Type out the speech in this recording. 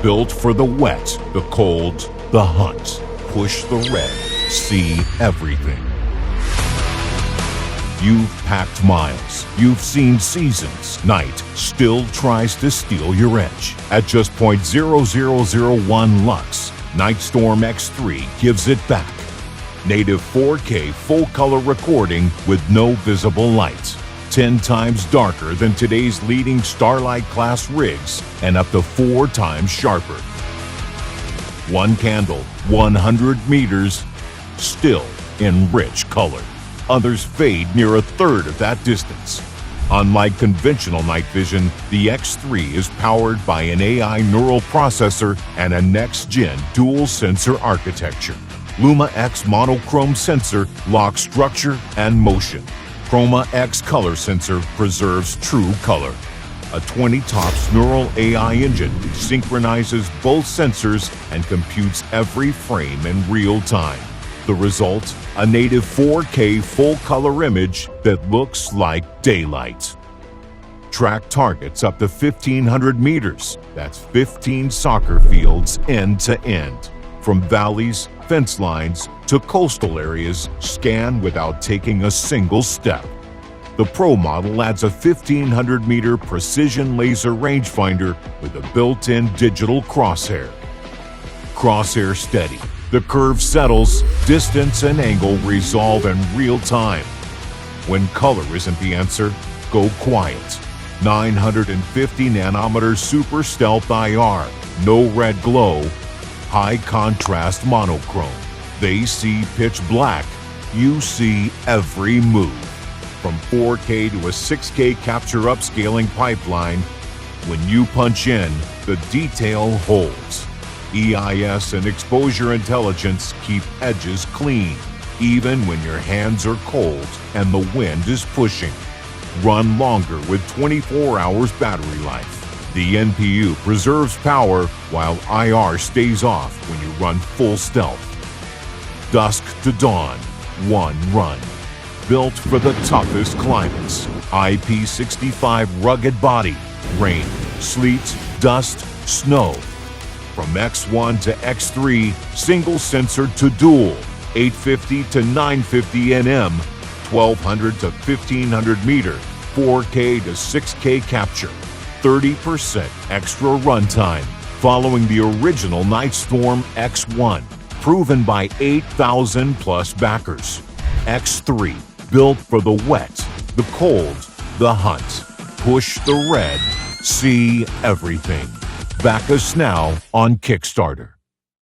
Built for the wet, the cold, the hunt. Push the red. See everything. You've packed miles. You've seen seasons. Night still tries to steal your edge. At just 0.0001 lux, Nightstorm X3 gives it back. Native 4K full-color recording with no visible light. 10 times darker than today's leading Starlight-class rigs and up to 4 times sharper. One candle, 100 meters, still in rich color. Others fade near a third of that distance. Unlike conventional night vision, the X3 is powered by an AI neural processor and a next-gen dual-sensor architecture. Luma X monochrome sensor locks structure and motion. Chroma X color sensor preserves true color. A 20 TOPS neural AI engine synchronizes both sensors and computes every frame in real time. The result? A native 4K full-color image that looks like daylight. Track targets up to 1,500 meters. That's 15 soccer fields end to end. From valleys, fence lines, to coastal areas, scan without taking a single step. The Pro model adds a 1,500-meter precision laser rangefinder with a built-in digital crosshair. Crosshair steady. The curve settles, distance and angle resolve in real time. When color isn't the answer, go quiet. 950 nanometer super stealth IR, no red glow, high contrast monochrome. They see pitch black, you see every move. From 4K to a 6K capture upscaling pipeline, when you punch in, the detail holds. EIS and exposure intelligence keep edges clean, even when your hands are cold and the wind is pushing. Run longer with 24 hours battery life. The NPU preserves power while IR stays off when you run full stealth. Dusk to dawn, one run. Built for the toughest climates. IP65 rugged body. Rain, sleet, dust, snow. From X1 to X3, single sensor to dual, 850 to 950 nm, 1200 to 1500 meter, 4K to 6K capture, 30% extra runtime, following the original Nightstorm X1, proven by 8,000 plus backers. X3, built for the wet, the cold, the hunt. Push the red, see everything. Back us now on Kickstarter.